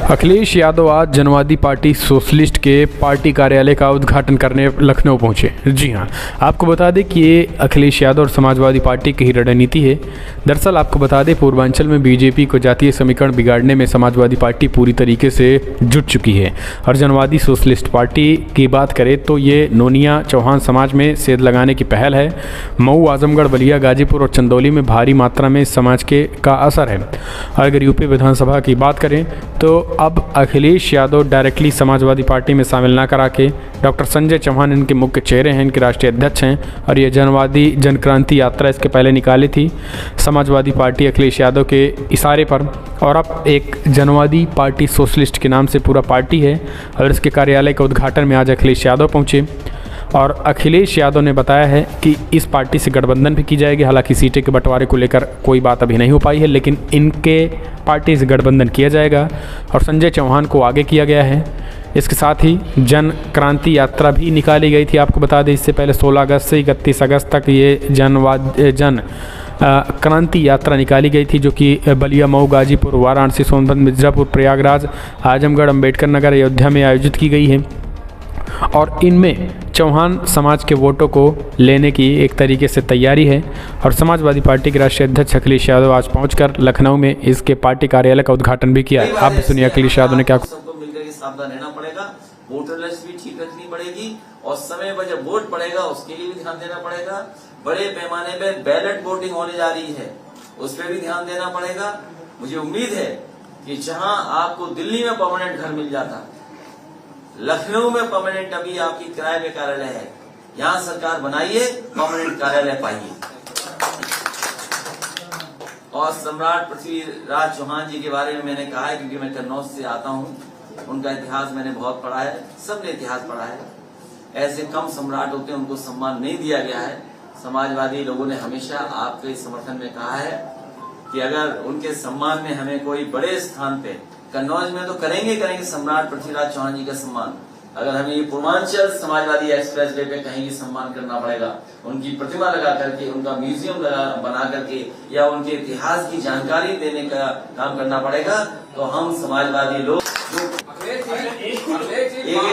अखिलेश यादव आज जनवादी party socialist के पार्टी कार्यालय का उद्घाटन करने लखनऊ पहुंचे। जी हां, आपको बता दें कि ये अखिलेश यादव और समाजवादी पार्टी की ही रणनीति है। दरअसल आपको बता दें, पूर्वांचल में बीजेपी को जातीय समीकरण बिगाड़ने में समाजवादी पार्टी पूरी तरीके से जुट चुकी है। और जनवादी सोशलिस्ट पार्टी की बात करें तो ये नोनिया चौहान समाज में सेंध लगाने की पहल है। मऊ, आजमगढ़, बलिया, गाजीपुर और चंदौली में भारी मात्रा में समाज का असर है। अगर यूपी विधानसभा की बात करें तो अब अखिलेश यादव डायरेक्टली समाजवादी पार्टी में शामिल ना करा के डॉक्टर संजय चौहान इनके मुख्य चेहरे हैं, इनके राष्ट्रीय अध्यक्ष हैं। और ये जनवादी जनक्रांति यात्रा इसके पहले निकाली थी समाजवादी पार्टी अखिलेश यादव के इशारे पर। और अब एक जनवादी पार्टी सोशलिस्ट के नाम से पूरा पार्टी है। और इसके कार्यालय के उद्घाटन में आज अखिलेश यादव पहुँचे। और अखिलेश यादव ने बताया है कि इस पार्टी से गठबंधन भी की जाएगी। हालांकि सीटें के बंटवारे को लेकर कोई बात अभी नहीं हो पाई है, लेकिन इनके पार्टी से गठबंधन किया जाएगा। और संजय चौहान को आगे किया गया है। इसके साथ ही जन क्रांति यात्रा भी निकाली गई थी। आपको बता दें, इससे पहले 16 अगस्त से 31 अगस्त तक ये जन क्रांति यात्रा निकाली गई थी, जो कि बलिया, मऊ, गाजीपुर, वाराणसी, सोनभद्र, मिर्ज़ापुर, प्रयागराज, आजमगढ़, अम्बेडकर नगर, अयोध्या में आयोजित की गई है। और इनमें चौहान समाज के वोटों को लेने की एक तरीके से तैयारी है। और समाजवादी पार्टी के राष्ट्रीय अध्यक्ष अखिलेश यादव आज पहुंचकर लखनऊ में इसके पार्टी कार्यालय का उद्घाटन भी किया। आप भी सुनिए अखिलेश यादव ने क्या। सबको मिलकर सावधान रहना पड़ेगा, वोटर लिस्ट भी ठीक रखनी पड़ेगी और समय पर जब वोट पड़ेगा उसके लिए भी ध्यान देना पड़ेगा। बड़े पैमाने पर बैलेट वोटिंग होने जा रही है, उस पर भी ध्यान देना पड़ेगा। मुझे उम्मीद है कि जहां आपको दिल्ली में परमानेंट घर मिल जाता, लखनऊ में परमानेंट अभी आपकी किराए पे कार्यालय है, यहां सरकार बनाइए, परमानेंट कार्यालय पाइए। और सम्राट पृथ्वीराज चौहान जी के बारे में मैंने कहा है, क्योंकि मैं कन्नौज से आता हूं, उनका इतिहास मैंने बहुत पढ़ा है, सबने इतिहास पढ़ा है। ऐसे कम सम्राट होते हैं, उनको सम्मान नहीं दिया गया है। समाजवादी लोगों ने हमेशा आपके समर्थन में कहा है कि अगर उनके सम्मान में हमें कोई बड़े स्थान पे, कन्नौज में तो करेंगे सम्राट पृथ्वीराज चौहान जी का सम्मान। अगर हमें ये पूर्वांचल समाजवादी एक्सप्रेस वे पे कहीं सम्मान करना पड़ेगा, उनकी प्रतिमा लगा करके, उनका म्यूजियम बना करके, या उनके इतिहास की जानकारी देने का काम करना पड़ेगा, तो हम समाजवादी लोग एक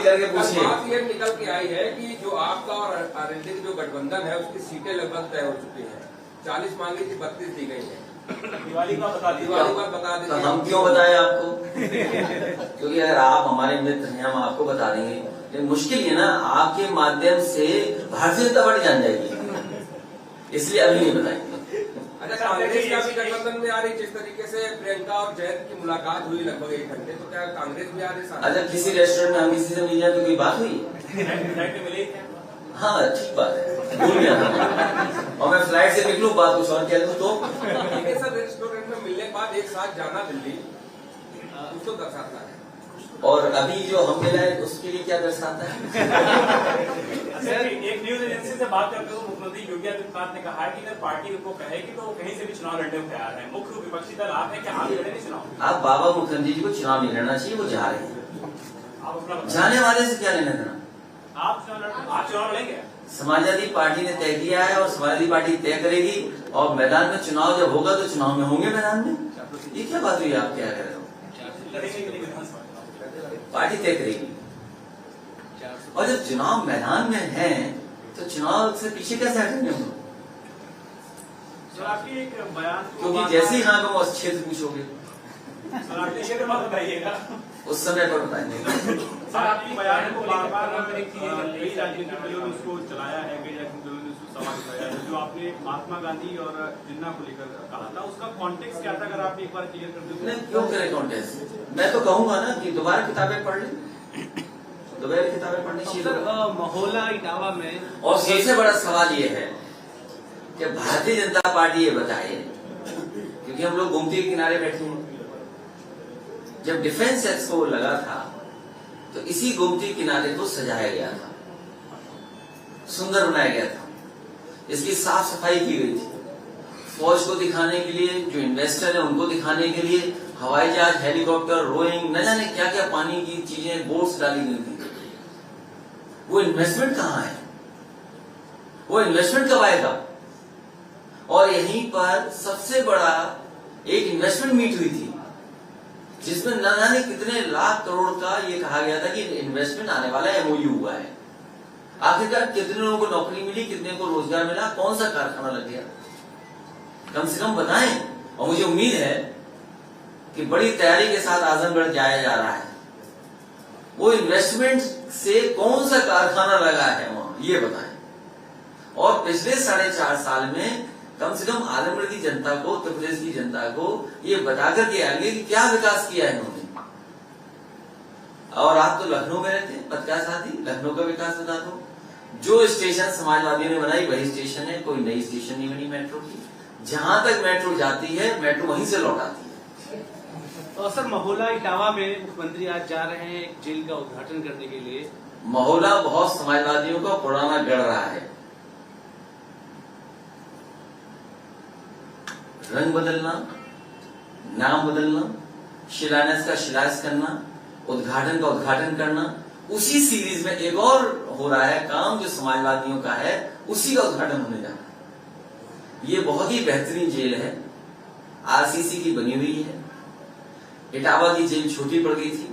करके पूछिए। ये निकल के आई है कि जो आपका और आरएलडी की जो गठबंधन है उसकी सीटें लगभग तय हो चुकी है। 40 मांगी थी, 32 दी गई है। दिवाली का बता दीजिए। तो हम क्यों बताएं आपको? क्योंकि अगर आप हमारे मित्र हैं, हम आपको बता देंगे, लेकिन मुश्किल है ना, आपके माध्यम से भारतीय जनता पार्टी जान जाएगी, इसलिए अभी नहीं बताएंगे। अच्छा, कांग्रेस का भी गठबंधन में आ रही, जिस तरीके से प्रियंका और जयंत की मुलाकात हुई लगभग 1 घंटे, तो क्या कांग्रेस भी आ रही? अच्छा, किसी रेस्टोरेंट में हम किसी से मिल जाए तो कोई बात हुई? हाँ, ठीक बात है, भूल गया और मैं फ्लाइट से निकलूं, बात कुछ और कह दूं तो। लेकिन सर, रेस्टोरेंट में मिलने के बाद एक साथ जाना दिल्ली उसको दर्शाता है, और अभी जो हम मिला है उसके लिए क्या दर्शाता है? सर, एक न्यूज एजेंसी से बात करते हुए मुख्यमंत्री योगी आदित्यनाथ ने कहा है कि अगर पार्टी उनको कहेगी तो वो कहीं से भी चुनाव लड़ने को तैयार है। मुख्य विपक्षी दल आप है, क्या आप लड़ेंगे चुनाव? आप बाबा मुखर्जी जी को चुनाव नहीं लड़ना चाहिए, वो जा रहे हैं। आप अपना जाने वाले से क्या लेना देना? आप चुनाव लड़ेंगे? समाजवादी पार्टी ने तय किया है और समाजवादी पार्टी तय करेगी, और मैदान में चुनाव जब होगा तो चुनाव में होंगे मैदान में। ये क्या बात हुई? आप क्या कह रहे हो? पार्टी तय करेगी, और जब चुनाव मैदान में है तो चुनाव से पीछे कैसे हटेंगे हम लोग? आपकी एक बयान, क्योंकि जैसे ही हाँ को क्षेत्र पूछोगे बताइएगा, उस समय पर बताएंगे। सर, आपकी बयान को बार-बार कई राजनीतिक दलों ने उसको चलाया है, कई राजनीतिक दलों ने उसको सवाल उठाया है। जो आपने महात्मा गांधी और जिन्ना को लेकर कहा था, उसका कॉन्टेक्स्ट क्या था? अगर आप एक बार क्लियर कर दें। नहीं, क्यों करें कॉन्टेक्स्ट? मैं तो कहूंगा ना कि दोबारा किताबें पढ़ लें, दोबारा किताबें पढ़नी चाहिए। महोला इटावा में, और सबसे बड़ा सवाल ये है कि भारतीय जनता पार्टी ये बताए, क्योंकि हम लोग गोमती के किनारे बैठे हैं, जब डिफेंस एक्सपो लगा था तो इसी गोमती किनारे को सजाया गया था, सुंदर बनाया गया था, इसकी साफ सफाई की गई थी, फौज को दिखाने के लिए, जो इन्वेस्टर है उनको दिखाने के लिए हवाई जहाज, हेलीकॉप्टर, रोइंग, न जाने क्या क्या पानी की चीजें, बोट्स डाली गई थी। वो इन्वेस्टमेंट कहाँ है? वो इन्वेस्टमेंट कब आएगा? और यहीं पर सबसे बड़ा एक इन्वेस्टमेंट मीट हुई थी, जिसमें न जाने कितने लाख करोड़ का ये कहा गया था कि इन्वेस्टमेंट आने वाला है, MOU हुआ है। आखिरकार कितने लोगों को नौकरी मिली, कितने को रोजगार मिला, कौन सा कारखाना लग गया, कम से कम बताएं। और मुझे उम्मीद है कि बड़ी तैयारी के साथ आजमगढ़ जाया जा रहा है। वो इन्वेस्टमेंट से कौन सा कारखाना लगा है वहां, ये बताएं। और पिछले 4.5 साल में कम से कम आजमगढ़ की जनता को, उत्तर प्रदेश की जनता को ये बताकर के आगे कि क्या विकास किया है इन्होंने। और आप तो लखनऊ में रहते हैं, पत्रकार साथी, लखनऊ का विकास बता दो। जो स्टेशन समाजवादियों ने बनाई वही स्टेशन है, कोई नई स्टेशन नहीं बनी मेट्रो की। जहां तक मेट्रो जाती है, मेट्रो वहीं से लौट आती है। तो सर, महोला इटावा में मुख्यमंत्री आज जा रहे हैं एक जेल का उद्घाटन करने के लिए। महोला बहुत समाजवादियों का पुराना गढ़ रहा है। रंग बदलना, नाम बदलना, शिलान्यास का शिलान्यास करना, उद्घाटन का उद्घाटन करना, उसी सीरीज में एक और हो रहा है काम जो समाजवादियों का है, उसी का उद्घाटन होने जा रहा है। ये बहुत ही बेहतरीन जेल है, RCC की बनी हुई है। इटावा की जेल छोटी पड़ गई थी,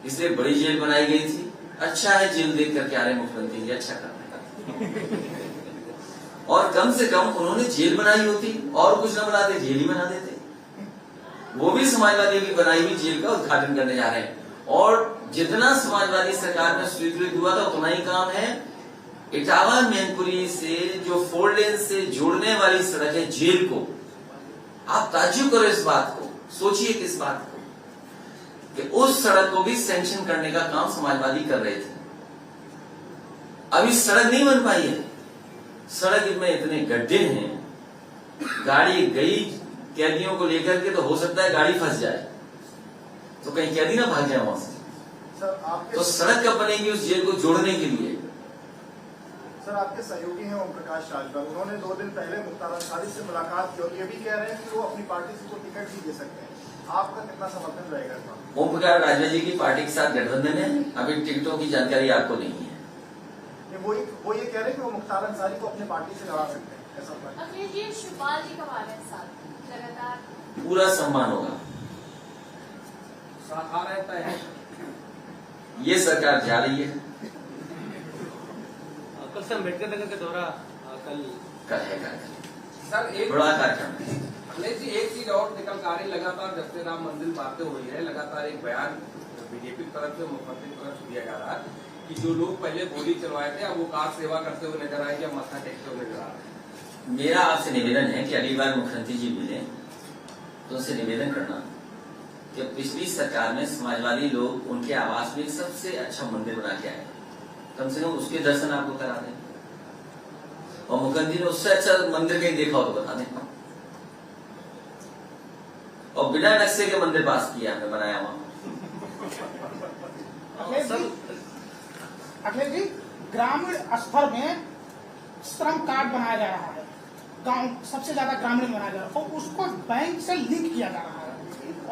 इसलिए बड़ी जेल बनाई गई थी। अच्छा है जेल देख करके आ रहे मुख्यमंत्री जी, अच्छा करने का। और कम से कम उन्होंने जेल बनाई होती और कुछ न बनाते, जेल ही बना देते। वो भी समाजवादियों की बनाई हुई जेल का उद्घाटन करने जा रहे हैं। और जितना समाजवादी सरकार में स्वीकृत हुआ था उतना ही काम है। इटावा मैनपुरी से जो 4 लेन से जोड़ने वाली सड़क है जेल को, आप ताज्जुब करो इस बात को, सोचिए किस बात को, कि उस सड़क को भी सैंक्शन करने का काम समाजवादी कर रहे थे। अभी सड़क नहीं बन पाई है, सड़क में इतने गड्ढे हैं, गाड़ी गई कैदियों को लेकर के तो हो सकता है गाड़ी फंस जाए, तो कहीं कैदी ना भाग जाए वहां से। तो सड़क कब बनेगी उस जेल को जोड़ने के लिए? सर, आपके सहयोगी हैं ओम प्रकाश राजभर, उन्होंने 2 दिन पहले मुख्तार अंसारी से मुलाकात की और ये भी कह रहे हैं कि वो अपनी पार्टी से कोई टिकट भी दे सकते हैं। आपका कितना समर्थन रहेगा? ओम प्रकाश राजभर जी की पार्टी के साथ गठबंधन है, अभी टिकटों की जानकारी आपको नहीं है। वो ये कह रहे हैं कि वो मुख्तार अंसारी को अपनी पार्टी से लड़ा सकते हैं, ऐसा अखिलेश जी, शिवपाल जी कब आ रहे हैं साथ? लगातार पूरा सम्मान होगा, साथ आ रहता है। ये सरकार जा रही है। कल से अम्बेडकर नगर का दौरा कल है सर, एक बड़ा कार्यक्रम है। अखिलेश जी, एक चीज और निकल कर आ रही, लगातार जब से राम मंदिर बातें हुई है, लगातार एक बयान बीजेपी की तरफ से, मुख्यमंत्री की तरफ से दिया जा रहा है कि जो लोग पहले गोली चलवाए थे अब वो कार सेवा करते हुए नजर आएंगे, अब माथा टेकते हुए नजर आ रहे हैं। मेरा आपसे निवेदन है कि अगली बार मुख्यमंत्री जी मिले तो उनसे निवेदन करना कि पिछली सरकार में समाजवादी लोग उनके आवास में सबसे अच्छा मंदिर बना के आए, कम से कम उसके दर्शन आपको करा दें। और मुख्यमंत्री ने उससे अच्छा मंदिर कहीं देखा हो तो बता दें। और बिना नक्शे के मंदिर पास किया हमने, बनाया वहां। अखिलेश जी, ग्रामीण स्तर में श्रम कार्ड बनाया जा रहा है, गांव सबसे ज्यादा ग्रामीण बनाया जा रहा है और उसको बैंक से लिंक किया जा रहा है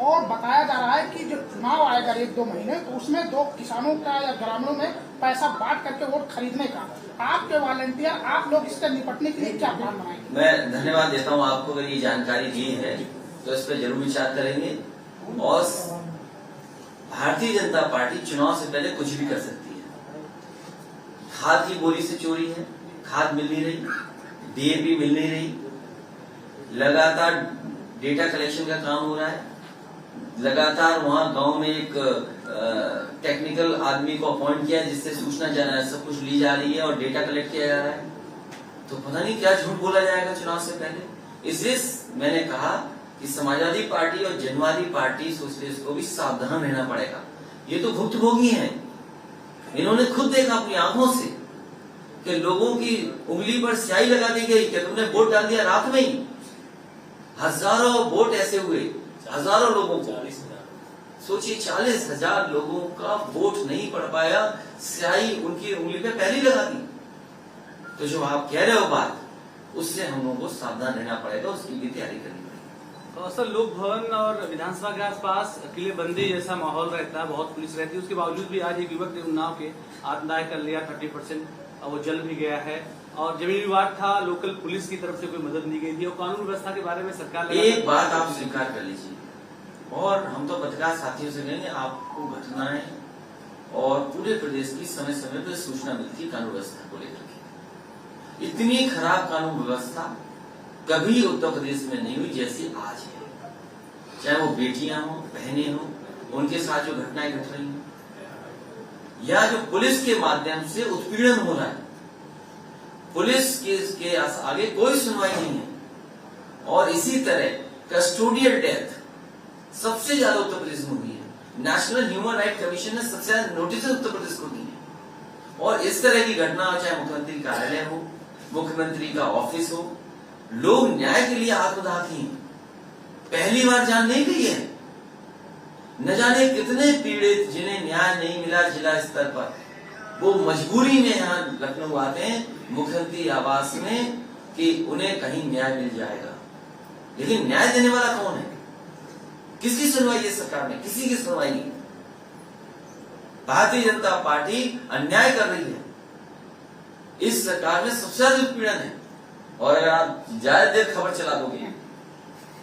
और बताया जा रहा है कि जो चुनाव आएगा 1-2 महीने तो उसमें 2 किसानों का या ग्रामीणों में पैसा बांट करके वोट खरीदने का। आपके वॉलंटियर, आप लोग इससे निपटने के लिए क्या प्लान बनाएंगे? मैं धन्यवाद देता हूं आपको, अगर ये जानकारी दी है तो इस पर जरूर विचार करेंगे। और भारतीय जनता पार्टी चुनाव से पहले कुछ भी कर सकती है। खाद की बोरी से चोरी है, खाद मिल नहीं रही, DAP मिल नहीं रही, लगातार डेटा कलेक्शन का काम हो रहा है, लगातार वहां गांव में एक टेक्निकल आदमी को अपॉइंट किया जिससे सूचना सब कुछ ली जा रही है और डेटा कलेक्ट किया जा रहा है। तो पता नहीं क्या झूठ बोला जाएगा चुनाव से पहले। इसलिए मैंने कहा कि समाजवादी पार्टी और जनवादी पार्टी सोशलिस्ट को भी सावधान रहना पड़ेगा। ये तो भुक्तभोगी हैं, इन्होंने खुद देखा अपनी आंखों से कि लोगों की उंगली पर स्याही लगा दी गई कि तुमने वोट डाल दिया रात में ही। हजारों वोट ऐसे हुए, हजारों लोगों को, सोचिए 40,000 लोगों का वोट नहीं पड़ पाया, स्याही उनकी उंगली पे पहले लगा दी। तो जो आप कह रहे हो बात, उससे हम लोगों को सावधान रहना पड़ेगा, उसकी भी तैयारी करनी पड़ेगी। तो सर, लोक भवन और विधानसभा के आसपास किलेबंदी जैसा माहौल रहता है, बहुत पुलिस रहती है, उसके बावजूद भी आज एक युवक ने उन्नाव के आत्मदाह कर लिया 30%, वो जल भी गया है और जमीन विवाद था, लोकल पुलिस की तरफ से कोई मदद नहीं गई थी और कानून व्यवस्था के बारे में सरकार एक बात आप स्वीकार कर लीजिए, और हम तो पत्रकार साथियों से कहेंगे, आपको घटनाएं और पूरे प्रदेश की समय समय पर सूचना मिलती है कानून व्यवस्था को लेकर के। इतनी खराब कानून व्यवस्था कभी उत्तर प्रदेश में नहीं हुई जैसी आज है। चाहे वो बेटियां हो, बहनें हो, उनके साथ जो घटनाएं घट रही हैं, या जो पुलिस के माध्यम से उत्पीड़न हो रहा है, पुलिस के आगे कोई सुनवाई नहीं है। और इसी तरह कस्टोडियल डेथ सबसे ज्यादा उत्तर प्रदेश में हुई है। नेशनल ह्यूमन राइट कमीशन ने सबसे ज्यादा नोटिस उत्तर प्रदेश को दी है। और इस तरह की घटना चाहे मुख्यमंत्री कार्यालय हो, मुख्यमंत्री का ऑफिस हो, लोग न्याय के लिए आत्मदाह हैं। पहली बार जान नहीं गई है, न जाने कितने पीड़ित जिन्हें न्याय नहीं मिला जिला स्तर पर, वो मजबूरी में यहाँ लखनऊ आते हैं मुख्यमंत्री आवास में कि उन्हें कहीं न्याय मिल जाएगा। लेकिन न्याय देने वाला कौन है? किसकी सुनवाई है सरकार में? किसी की सुनवाई नहीं। भारतीय जनता पार्टी अन्याय कर रही है। इस सरकार में सबसे ज्यादा उत्पीड़न है। और अगर आप ज्यादा देर खबर चला दोगे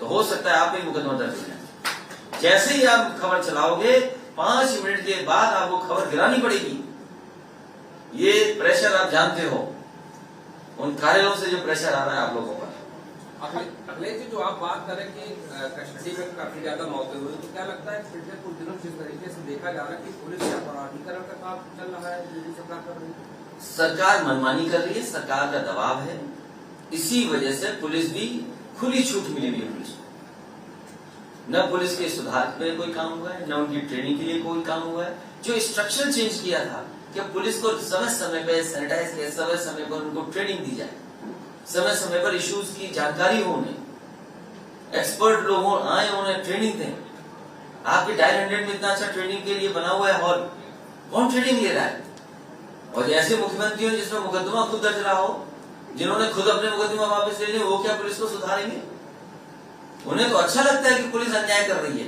तो हो सकता है आप ही मुकदमा दर्ज हो जाए। जैसे ही आप खबर चलाओगे 5 मिनट के बाद आपको खबर गिरानी पड़ेगी। ये प्रेशर आप जानते हो, उन कार्यालयों से जो प्रेशर आ रहा है आप लोगों पर। अखिलेश जी, जो आप बात करें कि कस्टडी में काफी ज्यादा मौतें हुई, तो क्या लगता है पिछले कुछ दिनों जिस तरीके से देखा जा रहा है कि पुलिस का अपराधीकरण का काम चल रहा है, जो सरकार कर रही है? सरकार मनमानी कर रही है, सरकार का दबाव है। इसी वजह से पुलिस भी खुली छूट मिली हुई है। पुलिस को न पुलिस के सुधार में कोई काम हुआ है, न उनकी ट्रेनिंग के लिए कोई काम हुआ है। जो स्ट्रक्चर चेंज किया था कि पुलिस को समय समय पर सैनिटाइज किया, समय समय पर उनको ट्रेनिंग दी जाए, समय समय पर इश्यूज की जानकारी हो, उन्हें एक्सपर्ट लोगों आए, उन्हें ट्रेनिंग दें। आपके डायल 100 में इतना अच्छा ट्रेनिंग के लिए बना हुआ है हॉल, कौन ट्रेनिंग ले रहा है? और ऐसे मुख्यमंत्री हो जिसमें मुकदमा खुद दर्ज रहा हो, जिन्होंने खुद अपने मुकदमा वापस ले लिए, वो क्या पुलिस को सुधारेंगे? उन्हें तो अच्छा लगता है कि पुलिस अन्याय कर रही है।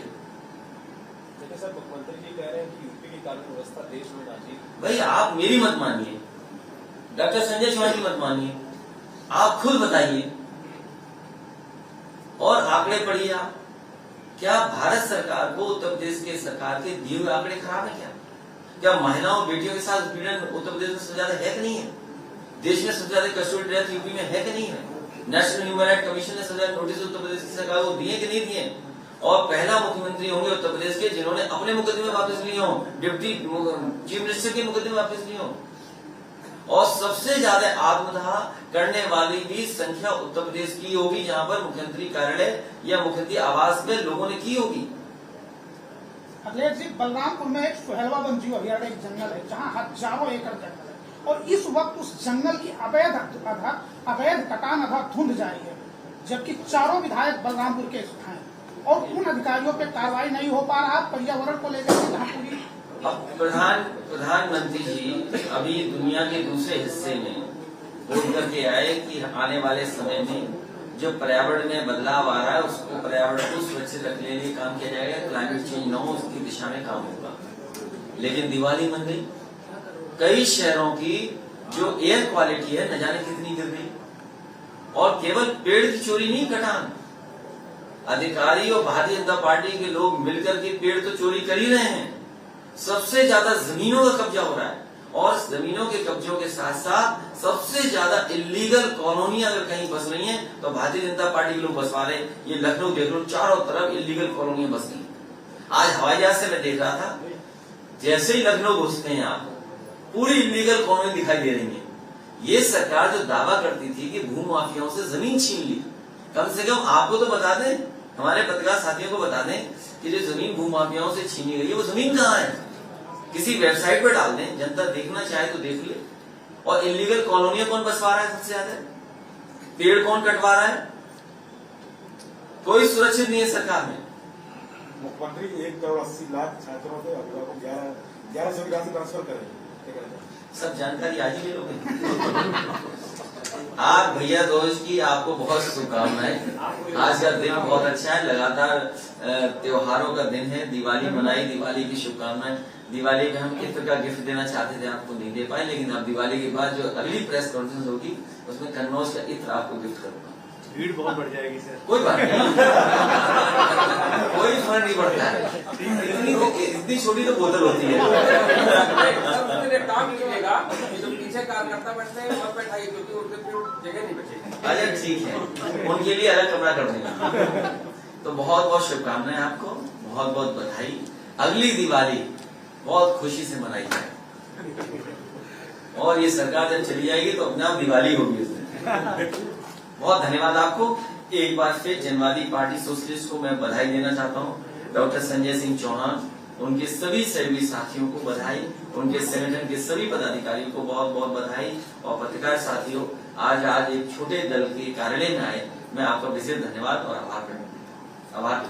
लेकिन सर, मुख्यमंत्री जी कह रहे हैं कि यूपी की कानून व्यवस्था देश में नाज़िब। भाई आप मेरी मत मानिए, डॉक्टर संजय चौहान की मत मानिए, आप खुद बताइए और आंकड़े पढ़िए। आप क्या भारत सरकार को उत्तर प्रदेश के सरकार के दिए हुए आंकड़े खराब है? क्या महिलाओं बेटियों के साथ उत्पीड़न उत्तर प्रदेश में सबसे ज्यादा है कि नहीं है? देश में सबसे ज्यादा कस्टोडियल डेथ यूपी में है कि नहीं है? नेशनल ह्यूमन राइट कमीशन ने सबसे ज्यादा नोटिस उत्तर प्रदेश की सरकार को दिए कि नहीं दिए? और पहला मुख्यमंत्री होंगे उत्तर प्रदेश के जिन्होंने अपने मुकदमे वापस लिए हों, डिप्टी चीफ मिनिस्टर के मुकदमे वापस लिए हों। और सबसे ज्यादा आत्मदाह करने वाली भी संख्या उत्तर प्रदेश की होगी, जहां पर मुख्यमंत्री कार्यालय या मुख्यमंत्री आवास में लोगों ने की होगी। अखिलेश जी, बलरामपुर में एक सुहेलवागंज अभयारण्य एक जंगल है जहां हजारों एकड़ जंगल है, और इस वक्त उस जंगल की अवैध कटान अधा धुंध जारी है, जबकि चारों विधायक बलरामपुर के हैं और उन अधिकारियों पे कार्रवाई नहीं हो पा रहा। पर्यावरण को लेकर जहाँ पूरी प्रधानमंत्री जी अभी दुनिया के दूसरे हिस्से में बोल करके आए कि आने वाले समय में जो पर्यावरण में बदलाव आ रहा है उसको पर्यावरण को सुरक्षित रखने के लिए काम किया जाएगा, क्लाइमेट चेंज न हो उसकी दिशा में काम होगा। लेकिन दिवाली मन गई, कई शहरों की जो एयर क्वालिटी है न जाने कितनी गिर गई। और केवल पेड़ की चोरी नहीं, कटान अधिकारी और भारतीय जनता पार्टी के लोग मिलकर के पेड़ तो चोरी कर ही रहे हैं, सबसे ज्यादा जमीनों का कब्जा हो रहा है। और जमीनों के कब्जों के साथ साथ सबसे ज्यादा इलीगल कॉलोनी अगर कहीं बस रही हैं तो भारतीय जनता पार्टी के लोग बसवा रहे हैं। ये लखनऊ देख लो, चारों तरफ इलीगल कॉलोनियां बस गई। आज हवाई जहाज से मैं देख रहा था, जैसे ही लखनऊ घुसते हैं आप पूरी इलीगल कॉलोनी दिखाई दे रही है। ये सरकार जो दावा करती थी कि भू माफियाओं से जमीन छीन ली, कम से कम आपको तो बता दें, हमारे पत्रकार साथियों को बता दें कि जो जमीन भू माफियाओं से छीनी गई है वो जमीन कहाँ है। किसी वेबसाइट पर डाल दें, जनता देखना चाहे तो देख ले। और इलीगल कॉलोनियां कौन बसवा रहा है सबसे ज्यादा? पेड़ कौन कटवा रहा है? कोई सुरक्षित नहीं है सरकार में। मुख्यमंत्री 1,80,00,000 छात्रों के अभिभावकों को 1100 की राशि ट्रांसफर करेंगे, सब जानकारी आज ही ले लोगे। आप भैया दोस्त की आपको बहुत शुभकामनाएं। आज का दिन बहुत अच्छा है, लगातार त्योहारों का दिन है, दिवाली मनाई, दिवाली की शुभकामनाएं। दिवाली में हम इत्र का गिफ्ट देना चाहते थे, आपको नहीं दे पाए, लेकिन अब दिवाली के बाद जो अगली प्रेस कॉन्फ्रेंस होगी उसमें कन्नौज का इत्र आपको गिफ्ट करूंगा। भीड़ बहुत बढ़ जाएगी सर। कोई बात नहीं, कोई फर्क नहीं पड़ता है, इतनी छोटी तो बोतल होती है। सर एक काम कीजिएगा, जो पीछे कार्यकर्ता बैठते हैं वहाँ बैठाइए, क्योंकि उनके फिर जगह नहीं बचेगी। अच्छा ठीक है, उनके लिए अलग कमरा कर देंगे। तो बहुत बहुत शुभकामनाएं आपको, बहुत बहुत बधाई। अगली दिवाली बहुत खुशी से मनाई जाए, और ये सरकार जब चली जाएगी तो अपने आप दिवाली होगी उस दिन। बहुत धन्यवाद आपको। एक बार फिर जनवादी पार्टी सोशलिस्ट को मैं बधाई देना चाहता हूँ। डॉक्टर संजय सिंह चौहान, उनके सभी सहयोगी साथियों को बधाई, उनके संगठन के सभी पदाधिकारियों को बहुत बहुत बधाई, और पत्रकार साथियों आज एक छोटे दल के कार्यालय में आए, मैं आपका विशेष धन्यवाद और आभार।